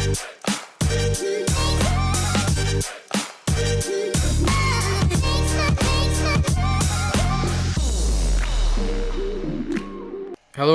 Hello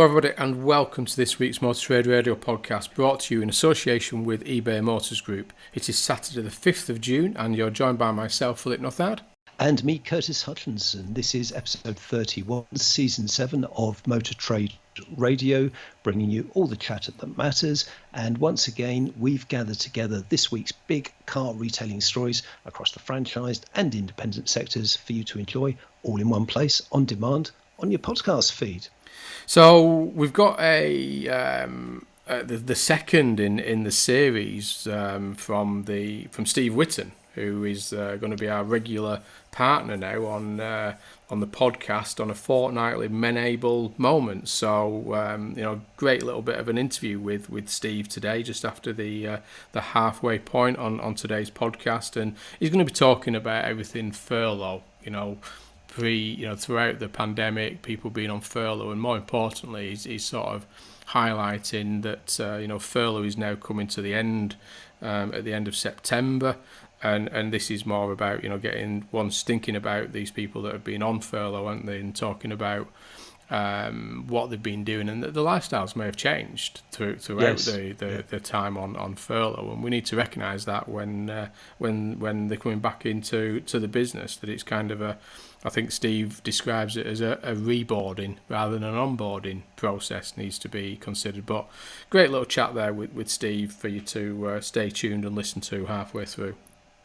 everybody and welcome to this week's Motor Trade Radio podcast, brought to you in association with eBay Motors Group. It is Saturday the 5th of June and you're joined by myself, Philip Nothard. And me, Curtis Hutchinson. This is episode 31, season 7 of Motor Trade Radio, bringing you all the chatter that matters. And once again, we've gathered together this week's big car retailing stories across the franchised and independent sectors for you to enjoy all in one place, on demand, on your podcast feed. So we've got the second in the series from Steve Whitton, who is going to be our regular partner now on the podcast on a fortnightly Men-Able moment. So great little bit of an interview with Steve today, just after the halfway point on today's podcast, and he's going to be talking about everything furlough. Throughout the pandemic, people being on furlough, and more importantly, he's sort of highlighting that furlough is now coming to the end at the end of September, and this is more about getting one's thinking about these people that have been on furlough, aren't they, and talking about what they've been doing, and the lifestyles may have changed throughout the time on furlough, and we need to recognise that when they're coming back into the business, that it's kind of I think Steve describes it as a reboarding rather than an onboarding process needs to be considered. But great little chat there with Steve for you to stay tuned and listen to halfway through.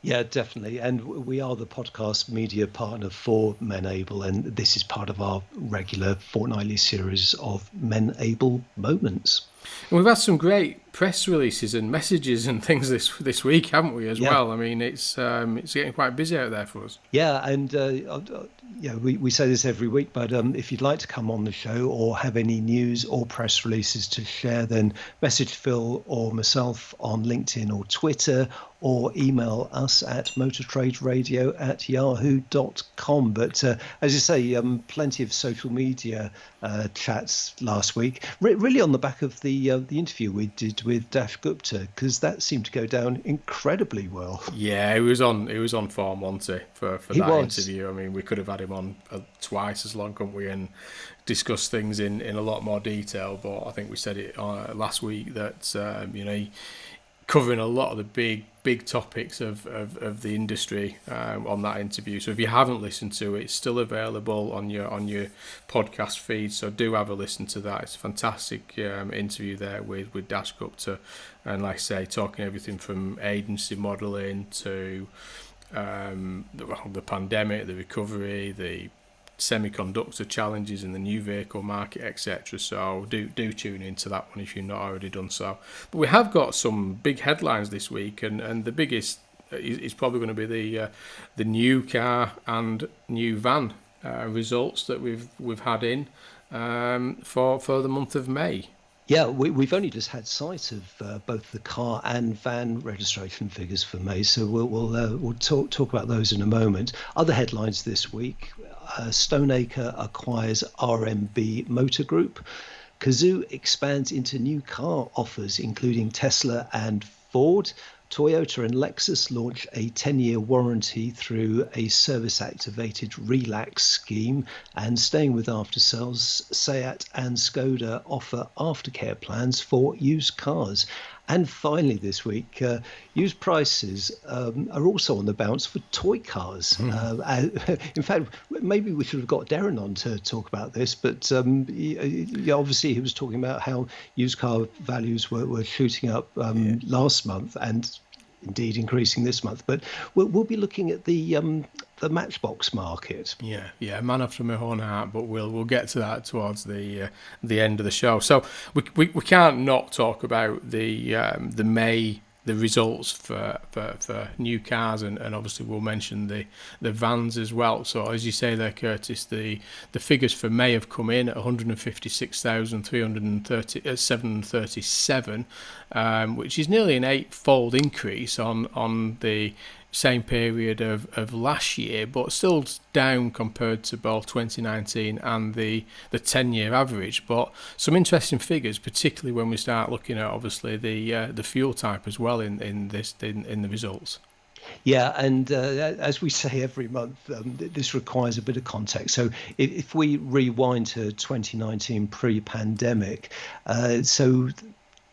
Yeah, definitely. And we are the podcast media partner for Men-Able, and this is part of our regular fortnightly series of Men-Able moments. And we've had some great press releases and messages and things this week, haven't we, as well? I mean, it's getting quite busy out there for us. Yeah, and we say this every week, but if you'd like to come on the show or have any news or press releases to share, then message Phil or myself on LinkedIn or Twitter, or email us at motortraderadio@yahoo.com. But as you say, plenty of social media chats last week, really on the back of the interview we did with Dash Gupta, because that seemed to go down incredibly well. Yeah, he was on form, wasn't he, for that interview. I mean, we could have had him on twice as long, couldn't we, and discuss things in a lot more detail. But I think we said it last week that he covering a lot of the big topics of the industry on that interview. So if you haven't listened to it, it's still available on your podcast feed. So do have a listen to that. It's a fantastic interview there with Dash Gupta, and like I say, talking everything from agency modelling to the pandemic, the recovery, the semiconductor challenges in the new vehicle market, etc. So do tune into that one if you've not already done so. But we have got some big headlines this week, and the biggest is probably going to be the new car and new van results that we've had in for the month of May. Yeah, we've only just had sight of both the car and van registration figures for May, so we'll talk about those in a moment. Other headlines this week: Stoneacre acquires RMB Motor Group. Cazoo expands into new car offers, including Tesla and Ford. Toyota and Lexus launch a 10-year warranty through a service-activated relax scheme. And staying with after-sales, Seat and Skoda offer aftercare plans for used cars. And finally this week, used prices are also on the bounce for toy cars. In fact, maybe we should have got Darren on to talk about this, but obviously he was talking about how used car values were shooting up last month, and indeed increasing this month. But we'll be looking at the Matchbox market. Yeah, man after my own heart, but we'll get to that towards the end of the show. So we can't not talk about the May, the results for new cars, and obviously we'll mention the vans as well. So as you say there, Curtis, the figures for May have come in at 156,737, which is nearly an 8-fold increase on the same period of last year, but still down compared to both 2019 and the 10-year average. But some interesting figures, particularly when we start looking at obviously the fuel type as well in the results. Yeah, and as we say every month, this requires a bit of context. So if we rewind to 2019 pre-pandemic, so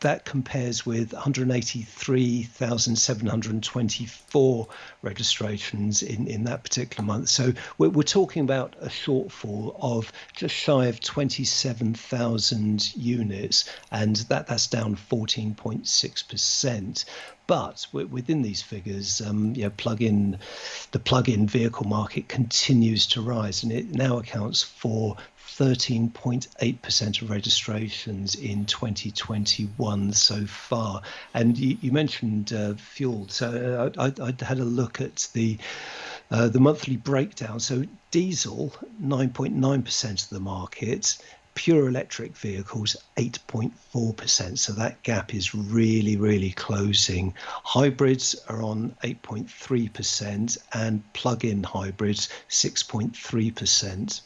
that compares with 183,724 registrations in that particular month. So we're talking about a shortfall of just shy of 27,000 units, and that's down 14.6%. But within these figures, the plug-in vehicle market continues to rise, and it now accounts for 13.8% of registrations in 2021 so far. And you mentioned fuel, so I had a look at the monthly breakdown. So diesel, 9.9% of the market. Pure electric vehicles, 8.4%. So that gap is really, really closing. Hybrids are on 8.3%, and plug-in hybrids, 6.3%.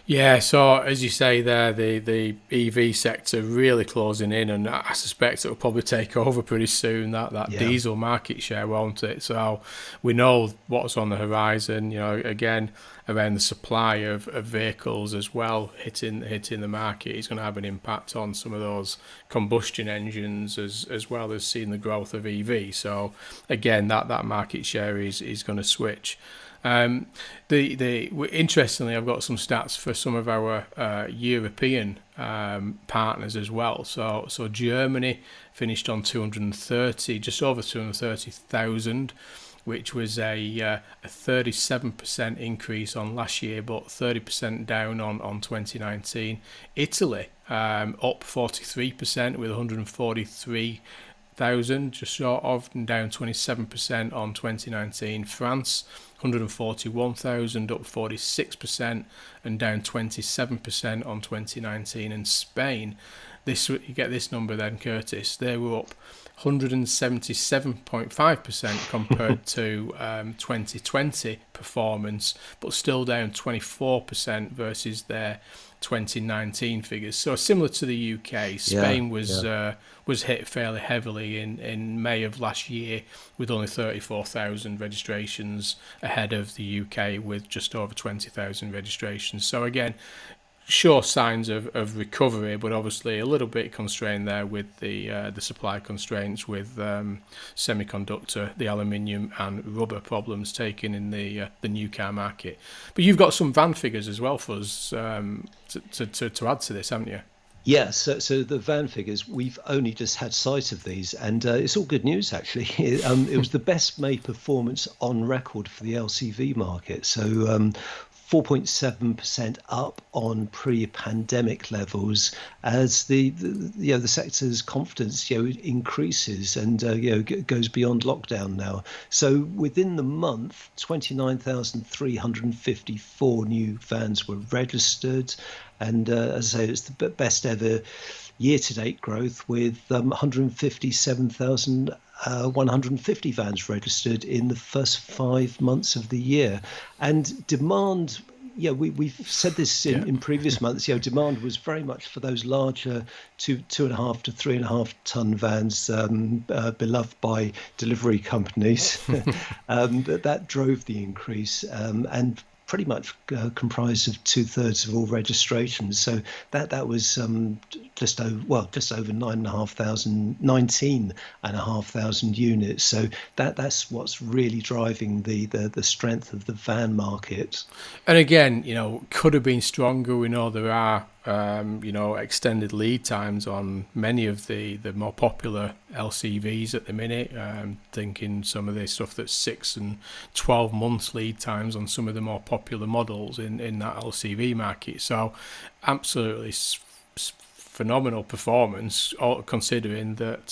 Yeah, so as you say there, the EV sector really closing in, and I suspect it will probably take over pretty soon, that diesel market share, won't it? So we know what's on the horizon, again, around the supply of vehicles as well hitting the market is going to have an impact on some of those combustion engines as well as seeing the growth of EV. So again, that market share is going to switch. Interestingly, I've got some stats for some of our European partners as well. So Germany finished on just over 230,000, which was a 37% increase on last year, but 30% down on 2019. Italy up 43% with 143,000, just short of, and down 27% on 2019. France, 141,000, up 46%, and down 27% on 2019. And Spain, you get this number then, Curtis, they were up 177.5% compared to 2020 performance, but still down 24% versus their 2019 figures. So similar to the UK, Spain was hit fairly heavily in May of last year with only 34,000 registrations ahead of the UK with just over 20,000 registrations. So again, sure signs of recovery, but obviously a little bit constrained there with the supply constraints with semiconductor, the aluminium and rubber problems taken in the new car market. But you've got some van figures as well for us to add to this, haven't you? Yeah, so the van figures, we've only just had sight of these, and it's all good news, actually. It was the best May performance on record for the LCV market. So 4.7% up on pre-pandemic levels as the sector's confidence increases and goes beyond lockdown now. So within the month, 29,354 new vans were registered, and as I say, it's the best ever year-to-date growth with 157,150 vans registered in the first 5 months of the year. And demand, we've said this in previous months, demand was very much for those larger 2.5 to 3.5 ton vans, beloved by delivery companies. That drove the increase, and pretty much comprised of 2/3 of all registrations. So that was just over 19,500 units. So that's what's really driving the strength of the van market. And again, could have been stronger. We know there are extended lead times on many of the more popular LCVs at the minute. Thinking some of the stuff that's 6 and 12 months lead times on some of the more popular models in that LCV market. So absolutely phenomenal performance, considering that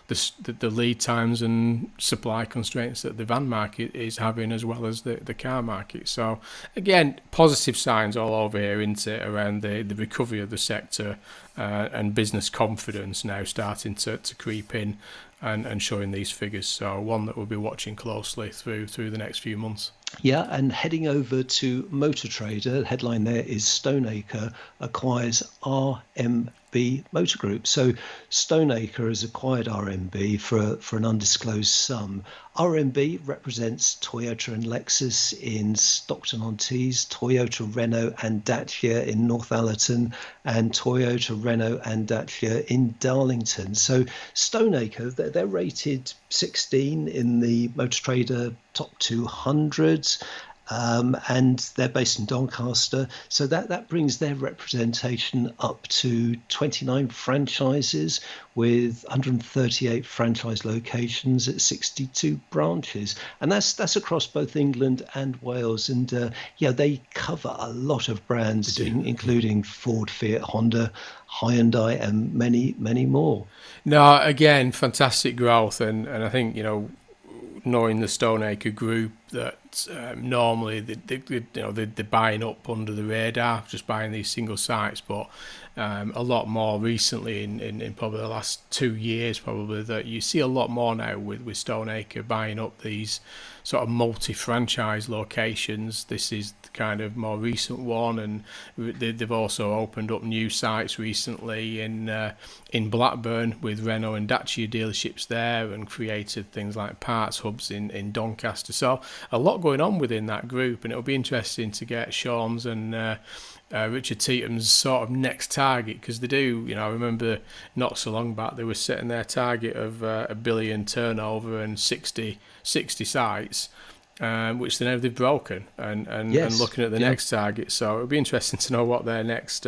the lead times and supply constraints that the van market is having, as well as the car market. So again, positive signs all over here, isn't it, around the recovery of the sector and business confidence now starting to creep in and showing these figures. So one that we'll be watching closely through the next few months. Yeah, and heading over to Motor Trader, the headline there is Stoneacre acquires RMB Motor Group. So Stoneacre has acquired RMB for an undisclosed sum. RMB represents Toyota and Lexus in Stockton-on-Tees, Toyota, Renault and Dacia in Northallerton, and Toyota, Renault and Dacia in Darlington. So Stoneacre, they're rated 16 in the Motor Trader top 200. And they're based in Doncaster. So that brings their representation up to 29 franchises with 138 franchise locations at 62 branches. And that's across both England and Wales. And they cover a lot of brands, including Ford, Fiat, Honda, Hyundai, and many, many more. No, again, fantastic growth. And I think, knowing the Stoneacre group, that normally they're buying up under the radar, just buying these single sites, but a lot more recently in probably the last 2 years, probably, that you see a lot more now with Stoneacre buying up these sort of multi-franchise locations. This is the kind of more recent one, and they've also opened up new sites recently in Blackburn with Renault and Dacia dealerships there, and created things like parts hubs in Doncaster. So a lot going on within that group, and it'll be interesting to get Sean's and Richard Teetum's sort of next target, because they do, I remember not so long back they were setting their target of $1 billion turnover and 60 sites, which they've broken, and looking at the next target. So it'll be interesting to know what their next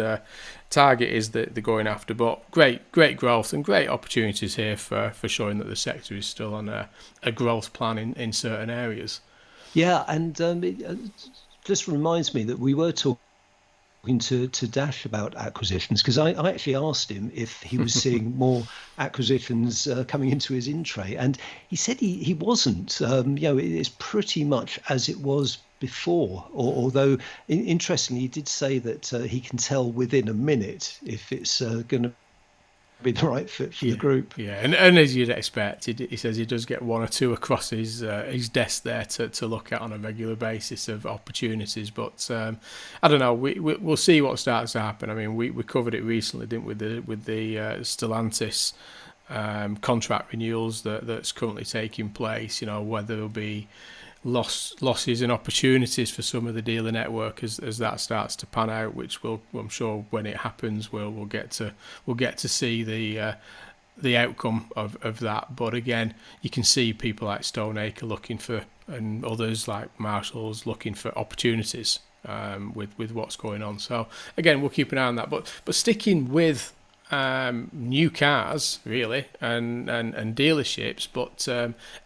target is that they're going after. But great growth and great opportunities here for showing that the sector is still on a growth plan in certain areas. Yeah, and it just reminds me that we were talking to Dash about acquisitions, because I actually asked him if he was seeing more acquisitions coming into his in-tray, and he said he wasn't. It's pretty much as it was before, although interestingly he did say that he can tell within a minute if it's going to be the right fit for the group. Yeah, and as you'd expect, he says he does get one or two across his desk there to look at on a regular basis of opportunities. But I don't know. We'll see what starts to happen. I mean, we covered it recently, didn't we, with the Stellantis contract renewals that's currently taking place. Whether there'll be losses and opportunities for some of the dealer network as that starts to pan out, which I'm sure when it happens we'll get to see the outcome of that. But again, you can see people like Stoneacre looking for, and others like Marshall's looking for opportunities with what's going on. So again, we'll keep an eye on that. But sticking with new cars really and dealerships, but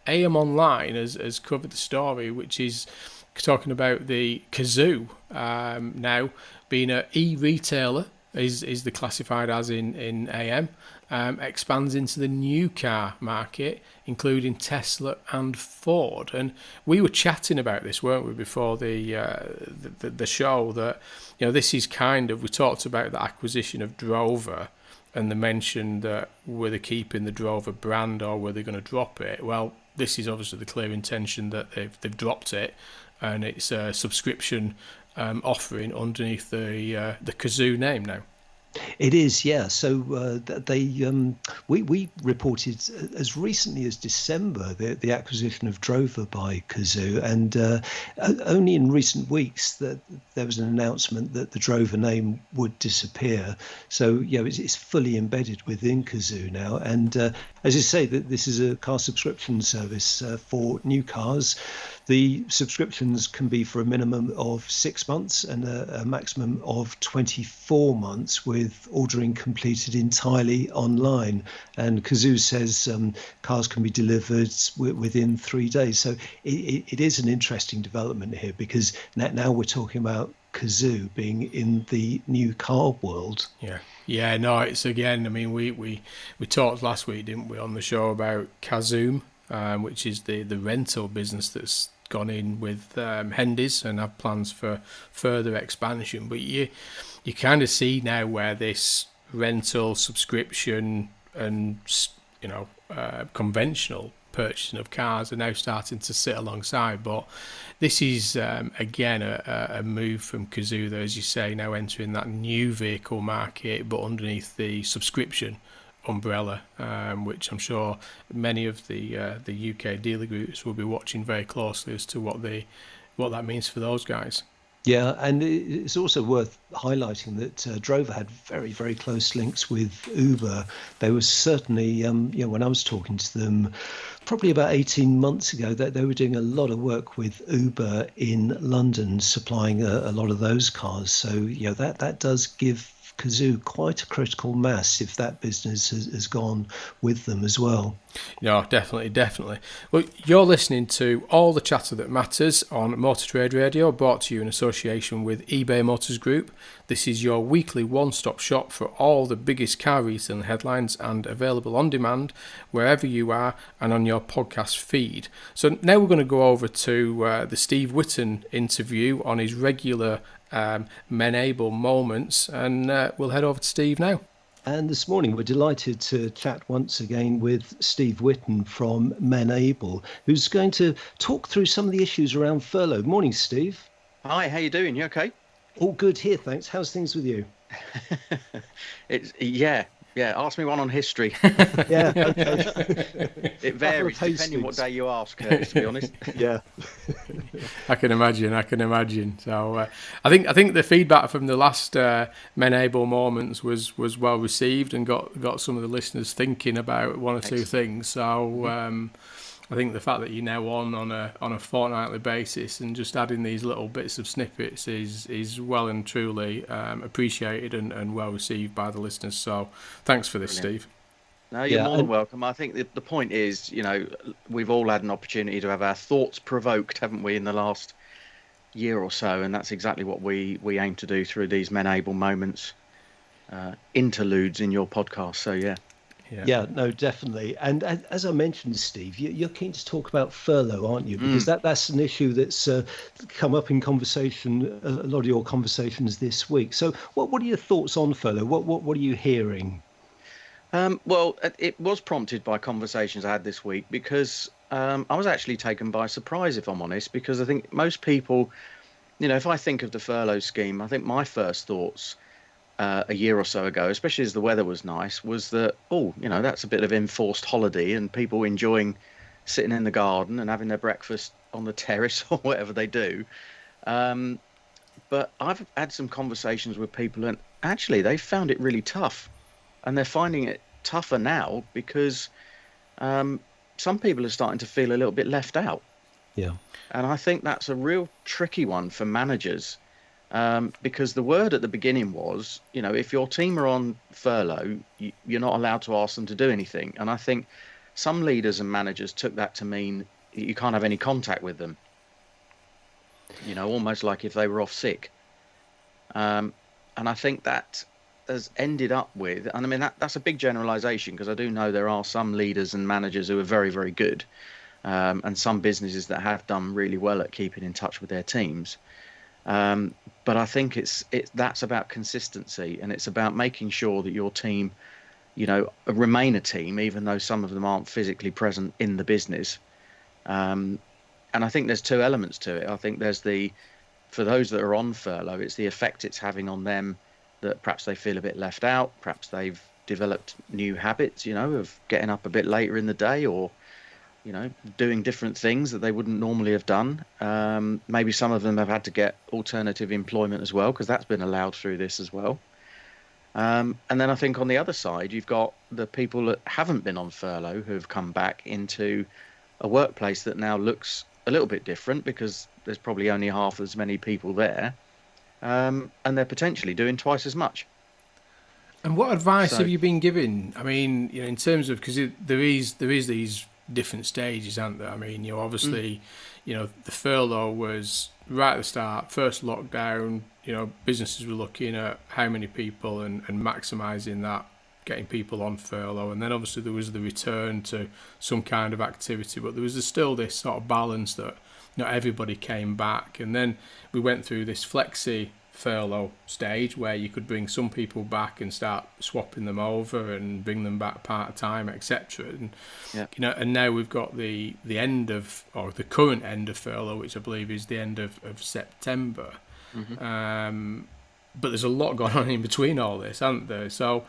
AM Online has covered the story, which is talking about the Cazoo now being an e-retailer is the classified as in AM, expands into the new car market, including Tesla and Ford. And we were chatting about this, weren't we, before the show, that this is kind of, we talked about the acquisition of Drover, and they mentioned that were they keeping the Drover brand or were they going to drop it? Well, this is obviously the clear intention that they've dropped it, and it's a subscription offering underneath the Cazoo name now. It is, yeah. So we reported as recently as December the acquisition of Drover by Cazoo, and only in recent weeks that there was an announcement that the Drover name would disappear. So it's fully embedded within Cazoo now, and as you say, that this is a car subscription service for new cars. The subscriptions can be for a minimum of 6 months and a maximum of 24 months, with ordering completed entirely online. And Cazoo says cars can be delivered within 3 days. So it is an interesting development here, because now we're talking about Cazoo being in the new car world. Yeah, no, it's, again, I mean, we talked last week, didn't we, on the show about Kazoom, which is the rental business that's gone in with Hendy's and have plans for further expansion. But you kind of see now where this rental, subscription, and conventional purchasing of cars are now starting to sit alongside. But this is again a move from Cazoo, as you say, now entering that new vehicle market, but underneath the subscription umbrella, which I'm sure many of the UK dealer groups will be watching very closely as to what that means for those guys. Yeah, and it's also worth highlighting that Drover had very, very close links with Uber. They were certainly, when I was talking to them probably about 18 months ago, that they were doing a lot of work with Uber in London, supplying a lot of those cars. So, that does give Cazoo quite a critical mass if that business has gone with them as well. Yeah, definitely. Well, you're listening to All the Chatter That Matters on Motor Trade Radio, brought to you in association with eBay Motors Group. This is your weekly one-stop shop for all the biggest car retailing headlines, and available on demand wherever you are and on your podcast feed. So now we're going to go over to the Steve Whitton interview on his regular Men-Able moments, and we'll head over to Steve now. And this morning we're delighted to chat once again with Steve Whitton from Men-Able, who's going to talk through some of the issues around furlough. Morning, Steve. Hi, how you doing? You okay? All good here, thanks. How's things with you? Ask me one on history. Yeah, okay. It varies depending what day you ask, to be honest. Yeah. I can imagine. So I think the feedback from the last Men-Able moments was well received and got some of the listeners thinking about one or two things. So I think the fact that you're now on a fortnightly basis and just adding these little bits of snippets is well and truly appreciated and well received by the listeners. So thanks for this, Brilliant. Steve. No, you're more than welcome. I think the point is, we've all had an opportunity to have our thoughts provoked, haven't we, in the last year or so, and that's exactly what we aim to do through these Men-Able moments, interludes in your podcast. So Yeah, no, definitely. And as I mentioned, Steve, you're keen to talk about furlough, aren't you? Because that's an issue that's come up in conversation, a lot of your conversations this week. So what are your thoughts on furlough? What are you hearing? Well, it was prompted by conversations I had this week because I was actually taken by surprise, if I'm honest, because I think most people, if I think of the furlough scheme, I think my first thoughts a year or so ago, especially as the weather was nice, was that, that's a bit of enforced holiday and people enjoying sitting in the garden and having their breakfast on the terrace or whatever they do. But I've had some conversations with people and actually they found it really tough, and they're finding it tougher now because some people are starting to feel a little bit left out. Yeah. And I think that's a real tricky one for managers. Because the word at the beginning was, if your team are on furlough, you're not allowed to ask them to do anything. And I think some leaders and managers took that to mean you can't have any contact with them, almost like if they were off sick. And I think that has ended up with, and I mean, that's a big generalization because I do know there are some leaders and managers who are very, very good, and some businesses that have done really well at keeping in touch with their teams. But I think that's about consistency, and it's about making sure that your team, remain a team, even though some of them aren't physically present in the business. And I think there's two elements to it. I think there's for those that are on furlough, it's the effect it's having on them, that perhaps they feel a bit left out, perhaps they've developed new habits, of getting up a bit later in the day, or doing different things that they wouldn't normally have done. Maybe some of them have had to get alternative employment as well, because that's been allowed through this as well. And then I think on the other side, you've got the people that haven't been on furlough who have come back into a workplace that now looks a little bit different because there's probably only half as many people there. And they're potentially doing twice as much. And what advice have you been given? I mean, in terms of, because there is these different stages, aren't there? I mean, obviously, the furlough was right at the start, first lockdown. Businesses were looking at how many people and maximising that, getting people on furlough, and then obviously there was the return to some kind of activity, but there was still this sort of balance that not everybody came back, and then we went through this flexi furlough stage where you could bring some people back and start swapping them over and bring them back part-time, etc. And and now we've got the end of, or the current end of furlough, which I believe is the end of September. But there's a lot going on in between all this, aren't there? So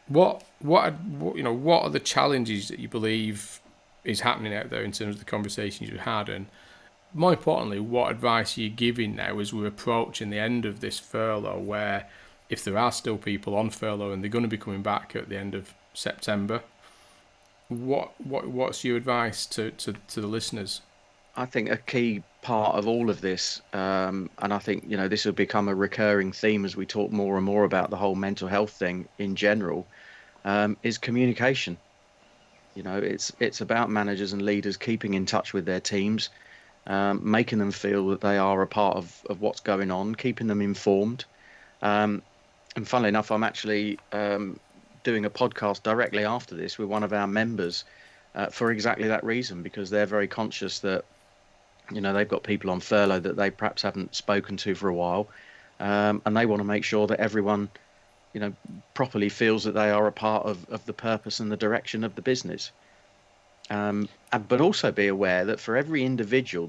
what are the challenges that you believe is happening out there in terms of the conversations you had, and more importantly, what advice are you giving now as we're approaching the end of this furlough, where if there are still people on furlough and they're going to be coming back at the end of September, what's your advice to the listeners? I think a key part of all of this, and I think this will become a recurring theme as we talk more and more about the whole mental health thing in general, is communication. It's about managers and leaders keeping in touch with their teams, making them feel that they are a part of what's going on, keeping them informed. And funnily enough, I'm actually doing a podcast directly after this with one of our members for exactly that reason, because they're very conscious that they've got people on furlough that they perhaps haven't spoken to for a while, and they want to make sure that everyone properly feels that they are a part of the purpose and the direction of the business. But also be aware that for every individual,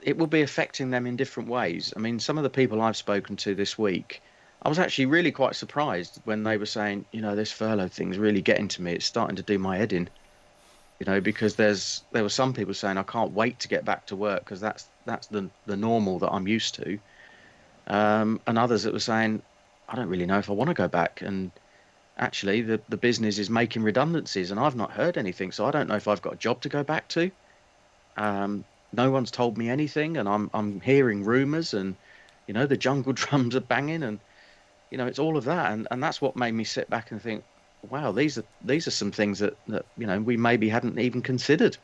it will be affecting them in different ways. I mean, some of the people I've spoken to this week, I was actually really quite surprised when they were saying, this furlough thing's really getting to me. It's starting to do my head in, because there were some people saying, I can't wait to get back to work because that's the normal that I'm used to. And others that were saying, I don't really know if I want to go back. And actually, the business is making redundancies and I've not heard anything. So I don't know if I've got a job to go back to. No one's told me anything, and I'm hearing rumours, and the jungle drums are banging, and it's all of that, and that's what made me sit back and think, wow, these are some things that we maybe hadn't even considered.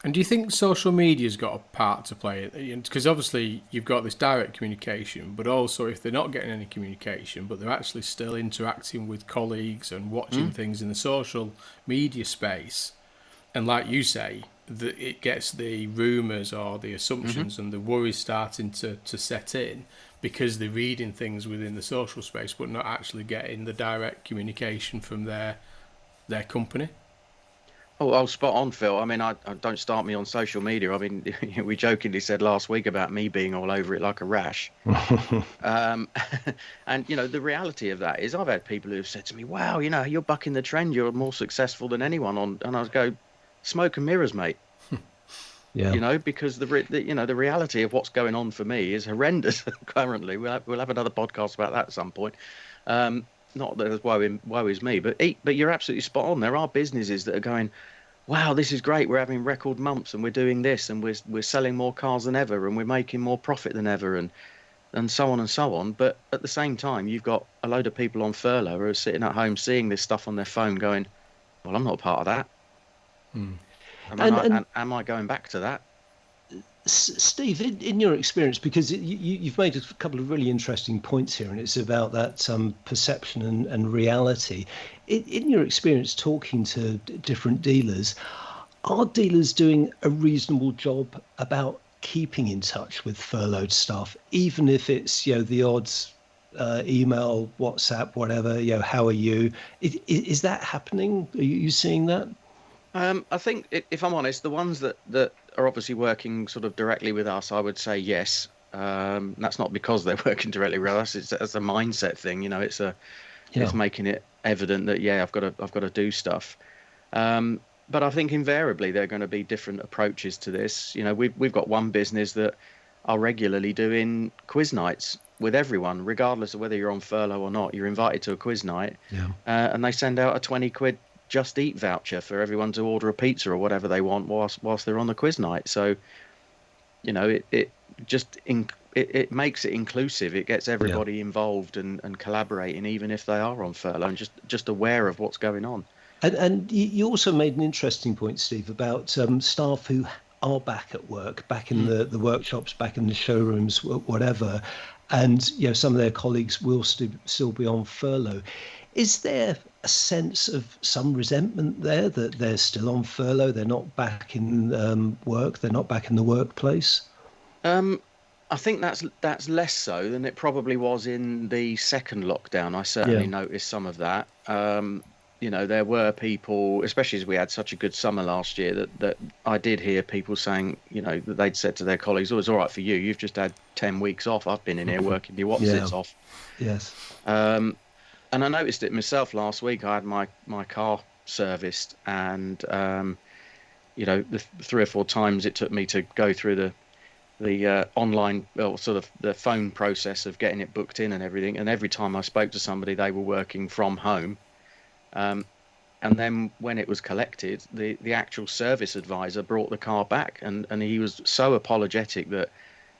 And do you think social media's got a part to play? Because obviously you've got this direct communication, but also if they're not getting any communication, but they're actually still interacting with colleagues and watching things in the social media space, and like you say, that it gets the rumours or the assumptions and the worries starting to set in because they're reading things within the social space but not actually getting the direct communication from their company. Oh, spot on, Phil. I mean, I don't start me on social media. I mean, we jokingly said last week about me being all over it like a rash. And, the reality of that is I've had people who have said to me, wow, you're bucking the trend. You're more successful than anyone on. And I go, smoke and mirrors, mate. Yeah. Because the reality of what's going on for me is horrendous currently. We'll have another podcast about that at some point. Not that woe is me, but you're absolutely spot on. There are businesses that are going, wow, this is great. We're having record months and we're doing this and we're selling more cars than ever and we're making more profit than ever and so on and so on. But at the same time, you've got a load of people on furlough who are sitting at home seeing this stuff on their phone going, well, I'm not a part of that. Am I going back to that? Steve, in your experience, because you've made a couple of really interesting points here, and it's about that perception and reality. In your experience talking to different dealers, are dealers doing a reasonable job about keeping in touch with furloughed staff, even if it's the odds email, WhatsApp, whatever, how are you? Is that happening? Are you seeing that? I think, if I'm honest, the ones that are obviously working sort of directly with us, I would say yes. That's not because they're working directly with us; it's a mindset thing. It's making it evident that I've got to do stuff. But I think invariably there are going to be different approaches to this. We've got one business that are regularly doing quiz nights with everyone, regardless of whether you're on furlough or not. You're invited to a quiz night, and they send out a 20 quid Just Eat voucher for everyone to order a pizza or whatever they want whilst they're on the quiz night. So, it makes it inclusive. It gets everybody involved and collaborating, even if they are on furlough and just aware of what's going on. And you also made an interesting point, Steve, about staff who are back at work, back in the workshops, back in the showrooms, whatever, and some of their colleagues will still be on furlough. Is there a sense of some resentment there that they're still on furlough, they're not back in work, they're not back in the workplace? I think that's less so than it probably was in the second lockdown. I certainly Yeah. noticed some of that. There were people, especially as we had such a good summer last year, that I did hear people saying, that they'd said to their colleagues, "Oh, it's all right for you. You've just had 10 weeks off. I've been in here working the Yeah. opposites off." Yes. And I noticed it myself last week. I had my car serviced, and the 3 or 4 times it took me to go through the online, well, sort of the phone process of getting it booked in and everything. And every time I spoke to somebody, they were working from home. And then when it was collected, the actual service advisor brought the car back, and he was so apologetic that,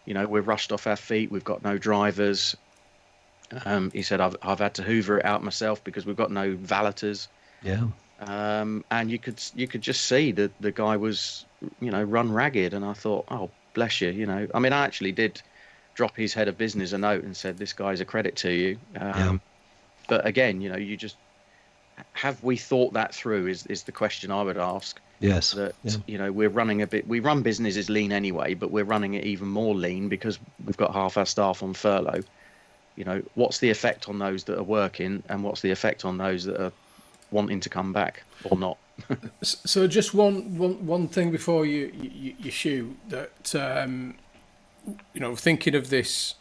we're rushed off our feet. We've got no drivers. He said, I've had to hoover it out myself because we've got no valeters. Yeah. And you could just see that the guy was, run ragged. And I thought, oh, bless you. I mean, I actually did drop his head of business a note and said, this guy's a credit to you. Yeah. But again, you just, have we thought that through is the question I would ask. Yes. That, Yeah. we run businesses lean anyway, but we're running it even more lean because we've got half our staff on furlough. What's the effect on those that are working, and what's the effect on those that are wanting to come back or not? So just one thing before you shoot, that thinking of this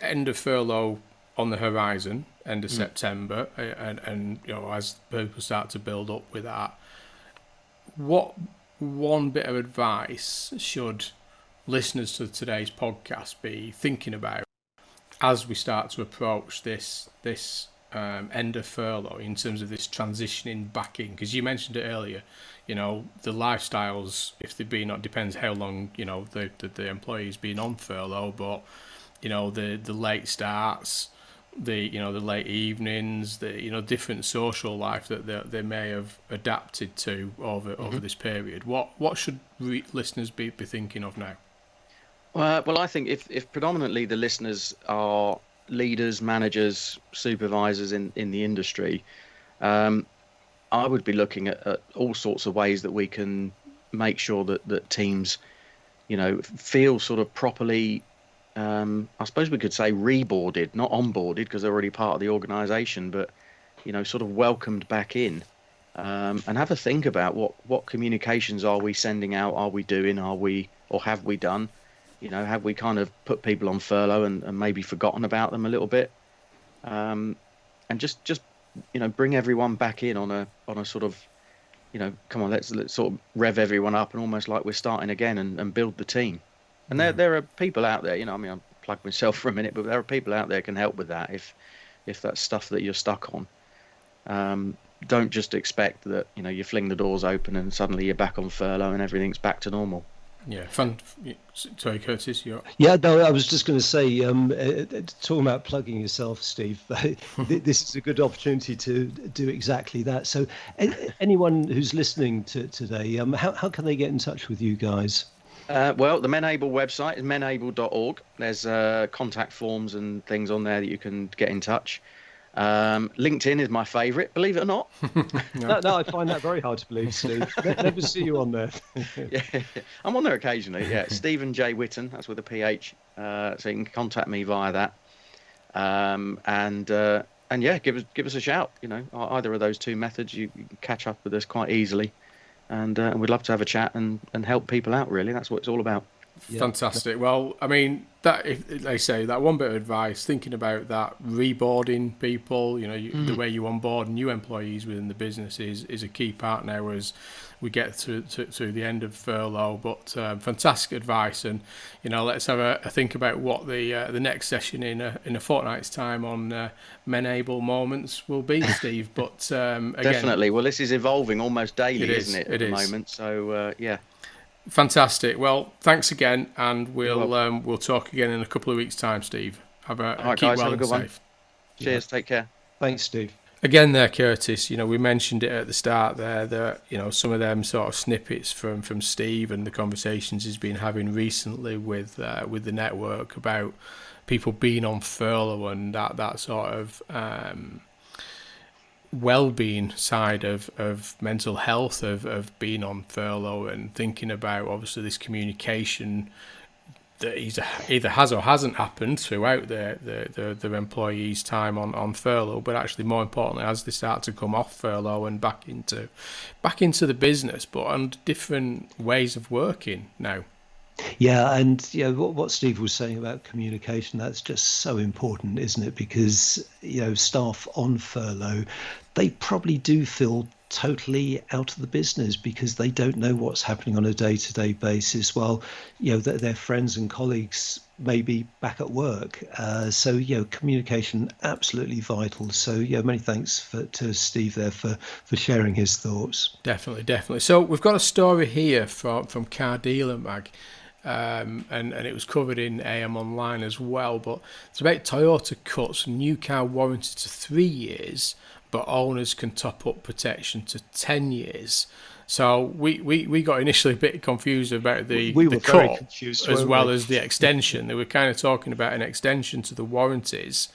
end of furlough on the horizon, end of September, and as people start to build up with that, what one bit of advice should listeners to today's podcast be thinking about as we start to approach this end of furlough, in terms of this transitioning back in? Because you mentioned it earlier, the lifestyles, if they've been, it depends how long the employee's been on furlough, but the late starts, the late evenings, the different social life that they may have adapted to over this period. What should listeners be thinking of now? Well, I think if predominantly the listeners are leaders, managers, supervisors in the industry, I would be looking at all sorts of ways that we can make sure that teams, feel sort of properly, I suppose we could say reboarded, not onboarded because they're already part of the organisation, but, sort of welcomed back in, and have a think about what communications are we sending out? Are we doing? Or have we done? Have we kind of put people on furlough and maybe forgotten about them a little bit? And just bring everyone back in on a sort of, come on, let's sort of rev everyone up and almost like we're starting again and build the team. And there are people out there, I mean, I'll plug myself for a minute, but there are people out there can help with that if that's stuff that you're stuck on. Don't just expect that, you fling the doors open and suddenly you're back on furlough and everything's back to normal. Yeah, fun. Sorry, Curtis. Yeah, no, I was just going to say, talking about plugging yourself, Steve, this is a good opportunity to do exactly that. So anyone who's listening to today, how can they get in touch with you guys? Well, the MenAble website is menable.org. There's contact forms and things on there that you can get in touch. LinkedIn is my favourite, believe it or not. No, I find that very hard to believe, Steve. Never see you on there. Yeah, I'm on there occasionally. Yeah, Stephen J. Whitton, that's with a PH. So you can contact me via that. And yeah, give us a shout. Either of those two methods, you can catch up with us quite easily. And we'd love to have a chat and help people out, really. That's what it's all about. Yeah. Fantastic. Well, I mean, that, if they say that one bit of advice, thinking about that, reboarding people, the way you onboard new employees within the business is a key part now as we get to the end of furlough. But fantastic advice, and let's have a think about what the next session in a fortnight's time on MenAble moments will be, Steve. But again, definitely. Well, this is evolving almost daily, isn't it, at the moment? So yeah. Fantastic. Well, thanks again, and we'll talk again in a couple of weeks' time, Steve. All right, guys, well have a good safe. one. Cheers. Take care. Thanks, Steve. Again, there, Curtis. We mentioned it at the start there that some of them sort of snippets from Steve and the conversations he's been having recently with the network about people being on furlough and that sort of well-being side of mental health of being on furlough, and thinking about obviously this communication that either has or hasn't happened throughout their employees' time on furlough, but actually more importantly, as they start to come off furlough and back into the business, but on different ways of working now. Yeah, and what Steve was saying about communication, that's just so important, isn't it? Because staff on furlough, they probably do feel totally out of the business because they don't know what's happening on a day-to-day basis, while their friends and colleagues may be back at work. So communication absolutely vital. So many thanks to Steve there for sharing his thoughts. Definitely. So we've got a story here from Car Dealer Mag. And it was covered in AM Online as well, but it's about Toyota cuts new car warranty to 3 years, but owners can top up protection to 10 years. So we got initially a bit confused about the cut confused, as well as the extension. They were kind of talking about an extension to the warranties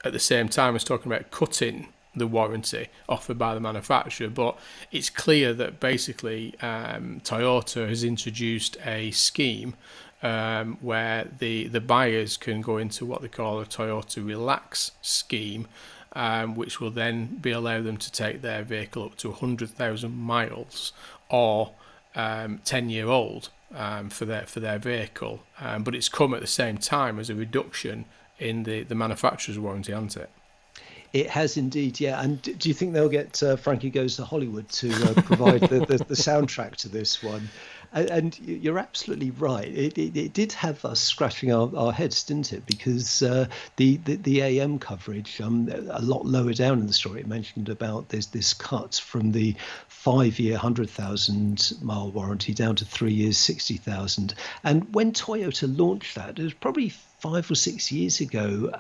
at the same time as talking about cutting the warranty offered by the manufacturer, but it's clear that basically Toyota has introduced a scheme where the buyers can go into what they call a Toyota Relax scheme, which will then allow them to take their vehicle up to 100,000 miles or 10-year-old for their vehicle, but it's come at the same time as a reduction in the manufacturer's warranty, hasn't it? It has indeed, yeah. And do you think they'll get Frankie Goes to Hollywood to provide the soundtrack to this one? And you're absolutely right. It did have us scratching our heads, didn't it? Because the AM coverage, a lot lower down in the story, it mentioned about there's this cut from the 5-year 100,000 mile warranty down to 3 years 60,000. And when Toyota launched that, it was probably 5 or 6 years ago,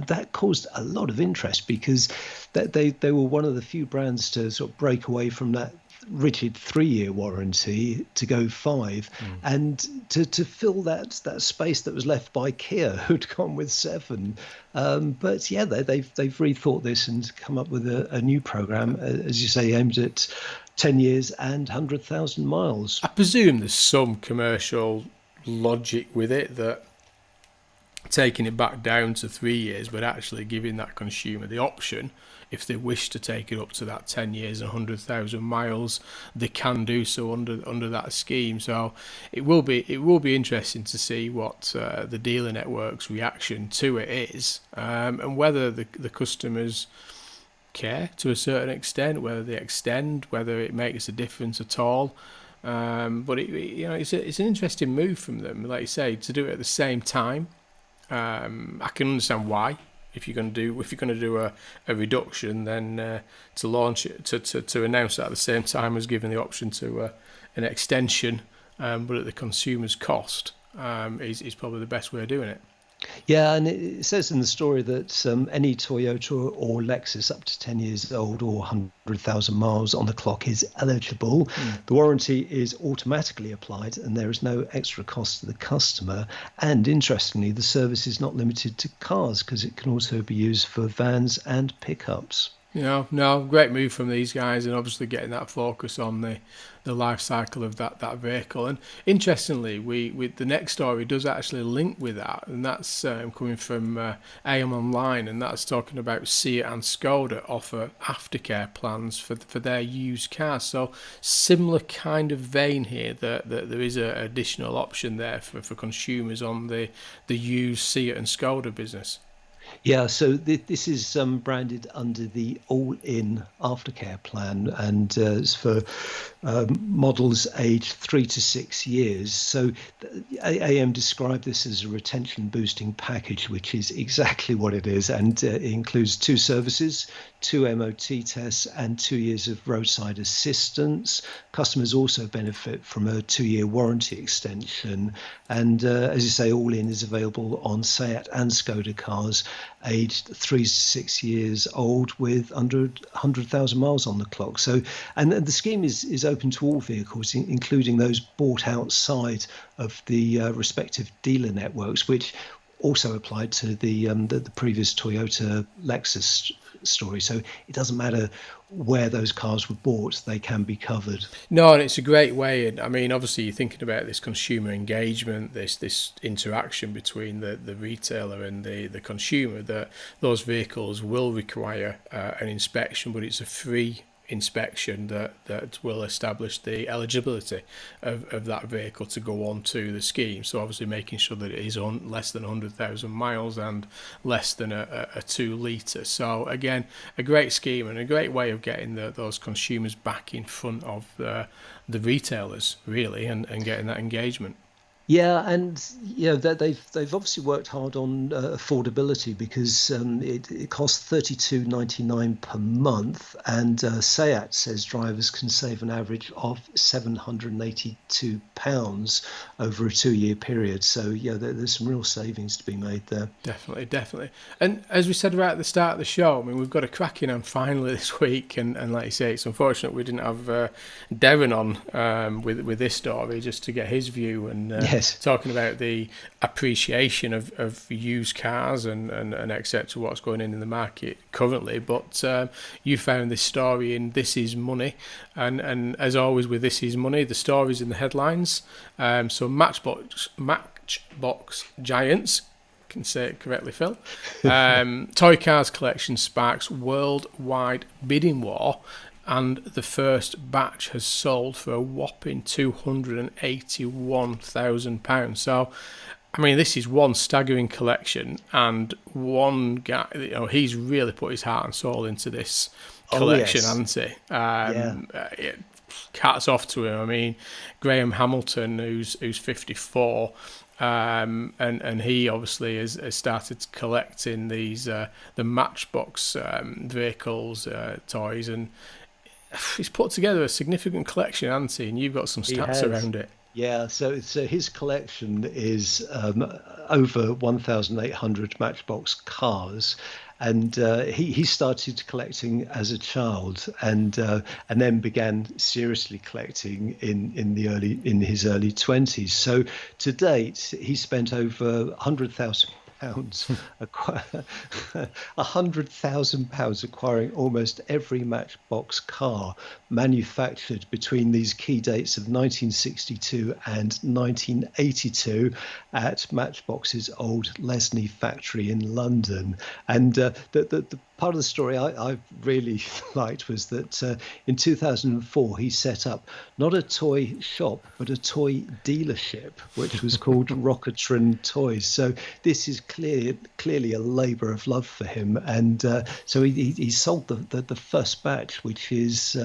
that caused a lot of interest because they were one of the few brands to sort of break away from that rigid 3-year warranty to go 5, and to fill that space that was left by Kia, who'd gone with 7. But yeah, they've rethought this and come up with a new program, as you say, aimed at 10 years and 100,000 miles. I presume there's some commercial logic with it, that taking it back down to 3 years, but actually giving that consumer the option, if they wish to take it up to that 10 years and 100,000 miles, they can do so under that scheme. So it will be interesting to see what the dealer network's reaction to it is, and whether the customers care to a certain extent, whether they extend, whether it makes a difference at all. But it's an interesting move from them, like you say, to do it at the same time. I can understand why. If you're going to do a reduction, then to launch it, to announce that at the same time as giving the option to an extension, but at the consumer's cost, is probably the best way of doing it. Yeah, and it says in the story that any Toyota or Lexus up to 10 years old or 100,000 miles on the clock is eligible. The warranty is automatically applied and there is no extra cost to the customer. And interestingly, the service is not limited to cars because it can also be used for vans and pickups. No, great move from these guys, and obviously getting that focus on the life cycle of that vehicle. And interestingly, we the next story does actually link with that, and that's coming from AM Online, and that's talking about Seat and Skoda offer aftercare plans for their used cars. So similar kind of vein here, that there is an additional option there for consumers on the used Seat and Skoda business. Yeah, so this is branded under the all-in aftercare plan, and it's for models aged 3 to 6 years. So AM described this as a retention boosting package, which is exactly what it is, and it includes 2 services, 2 MOT tests, and 2 years of roadside assistance. Customers also benefit from a 2-year warranty extension, and as you say, all-in is available on Seat and Skoda cars aged 3 to 6 years old with under 100,000 miles on the clock. So, and the scheme is open to all vehicles, including those bought outside of the respective dealer networks, which also applied to the previous Toyota Lexus story. So it doesn't matter where those cars were bought, they can be covered. No, and it's a great way. And I mean, obviously, you're thinking about this consumer engagement, this interaction between the retailer and the consumer, that those vehicles will require an inspection, but it's a free inspection that will establish the eligibility of that vehicle to go on to the scheme. So obviously making sure that it is on less than 100,000 miles and less than a 2 litre. So again, a great scheme and a great way of getting those consumers back in front of the retailers, really, and getting that engagement. Yeah, and that they've obviously worked hard on affordability, because it costs £32.99 per month, and SEAT says drivers can save an average of £782 over a 2-year period. So there's some real savings to be made there. Definitely. And as we said right at the start of the show, I mean, we've got a cracking on finally this week, and like you say, it's unfortunate we didn't have Darren on with this story just to get his view, and talking about the appreciation of used cars and etc., what's going in the market currently. But you found this story in This Is Money, and as always with This Is Money, the story's in the headlines. So Matchbox Giants, can say it correctly, Phil. Toy cars collection sparks worldwide bidding war, and the first batch has sold for a whopping £281,000. So, I mean, this is one staggering collection, and one guy, he's really put his heart and soul into this collection, hasn't he? Hats off to him. I mean, Graham Hamilton, who's 54, and he obviously has started collecting these the Matchbox vehicles, toys, and he's put together a significant collection, hasn't he? And you've got some stats around it. Yeah, so his collection is over 1,800 Matchbox cars, and he started collecting as a child, and then began seriously collecting in his early 20s. So to date, he spent over £100,000 £100,000 acquiring almost every Matchbox car manufactured between these key dates of 1962 and 1982 at Matchbox's old Lesney factory in London. And the part of the story I really liked was that in 2004 he set up not a toy shop but a toy dealership, which was called Rocketron Toys. So this is clearly a labour of love for him, and so he sold the first batch, which is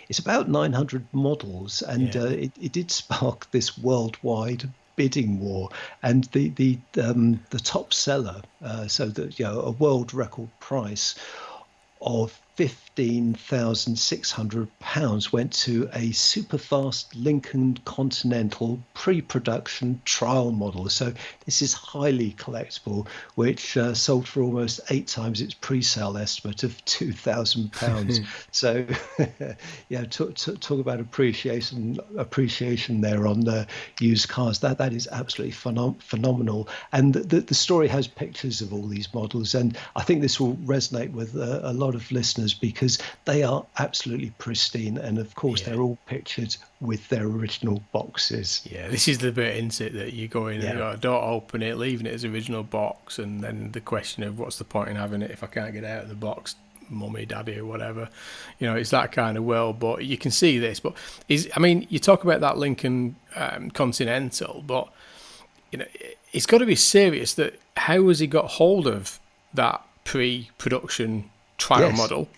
it's about 900 models, and it did spark this worldwide bidding war, and the top seller, so that a world record price of £15,600 went to a super fast Lincoln Continental pre-production trial model. So this is highly collectible, which sold for almost 8 times its pre-sale estimate of £2,000. So talk about appreciation there on the used cars. That is absolutely phenomenal. And the story has pictures of all these models, and I think this will resonate with a lot of listeners, because they are absolutely pristine, and of course they're all pictured with their original boxes. Yeah, this is the bit, isn't it, that you go in and you go, don't open it, leaving it as original box, and then the question of what's the point in having it if I can't get out of the box, mummy, daddy, or whatever. It's that kind of world. But you can see this. But you talk about that Lincoln Continental, but it's got to be serious that how has he got hold of that pre-production trial model?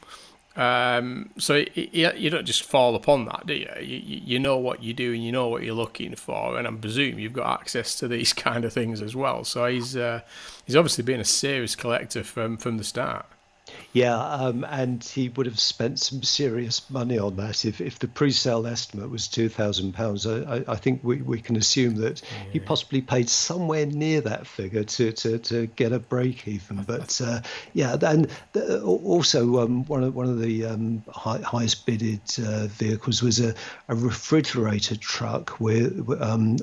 So you don't just fall upon that, do you? You know what you're doing, you know what you're looking for, and I presume you've got access to these kind of things as well. So he's obviously been a serious collector from the start. Yeah, and he would have spent some serious money on that if the pre-sale estimate was £2,000. I think we can assume that he possibly paid somewhere near that figure to get a break even. But yeah, and also one of the highest bidded vehicles was a refrigerator truck with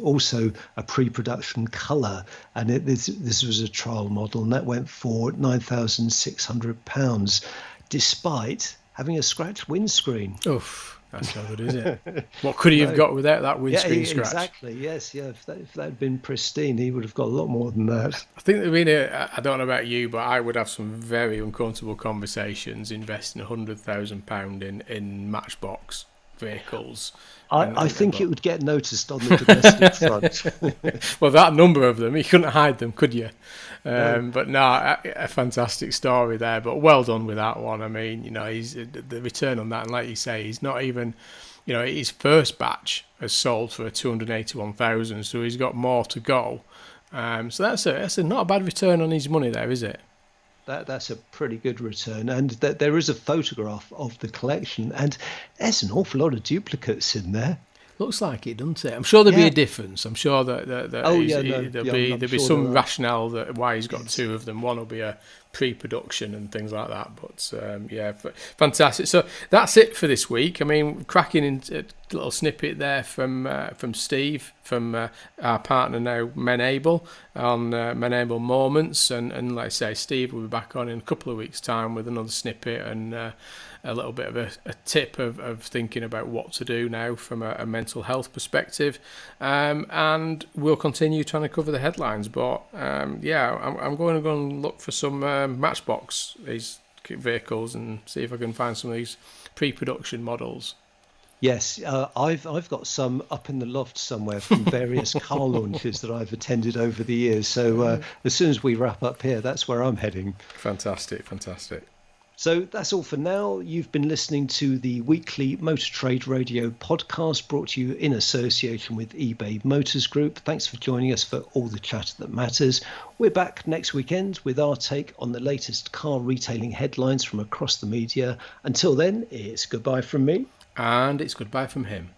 also a pre-production colour, and this was a trial model, and that went for £9,600. Despite having a scratched windscreen. Oof, that's not good, is it? What could he have got without that windscreen scratch? Exactly, yes. Yeah, if that had been pristine, he would have got a lot more than that. I think, I don't know about you, but I would have some very uncomfortable conversations investing £100,000 in Matchbox vehicles. I think it would get noticed on the domestic front. Well, that number of them, you couldn't hide them, could you? No. But no, a fantastic story there. But well done with that one. I mean, he's the return on that, and like you say, he's not even, his first batch has sold for 281,000, so he's got more to go. So that's a not a bad return on his money there, is it? That's a pretty good return, and there is a photograph of the collection, and there's an awful lot of duplicates in there. Looks like it, doesn't it? I'm sure there'll be a difference. I'm sure that there'll be some rationale that why he's got two of them. One will be a pre-production and things like that. But fantastic. So that's it for this week. I mean, cracking in a little snippet there from Steve, from our partner now, Menable, on Menable Moments, and like I say, Steve will be back on in a couple of weeks' time with another snippet and a little bit of a tip of thinking about what to do now from a mental health perspective, and we'll continue trying to cover the headlines. But I'm going to go and look for some Matchbox, these vehicles, and see if I can find some of these pre-production models. Yes, I've got some up in the loft somewhere from various car launches that I've attended over the years. So as soon as we wrap up here, that's where I'm heading. Fantastic. So that's all for now. You've been listening to the weekly Motor Trade Radio podcast, brought to you in association with eBay Motors Group. Thanks for joining us for all the chat that matters. We're back next weekend with our take on the latest car retailing headlines from across the media. Until then, it's goodbye from me. And it's goodbye from him.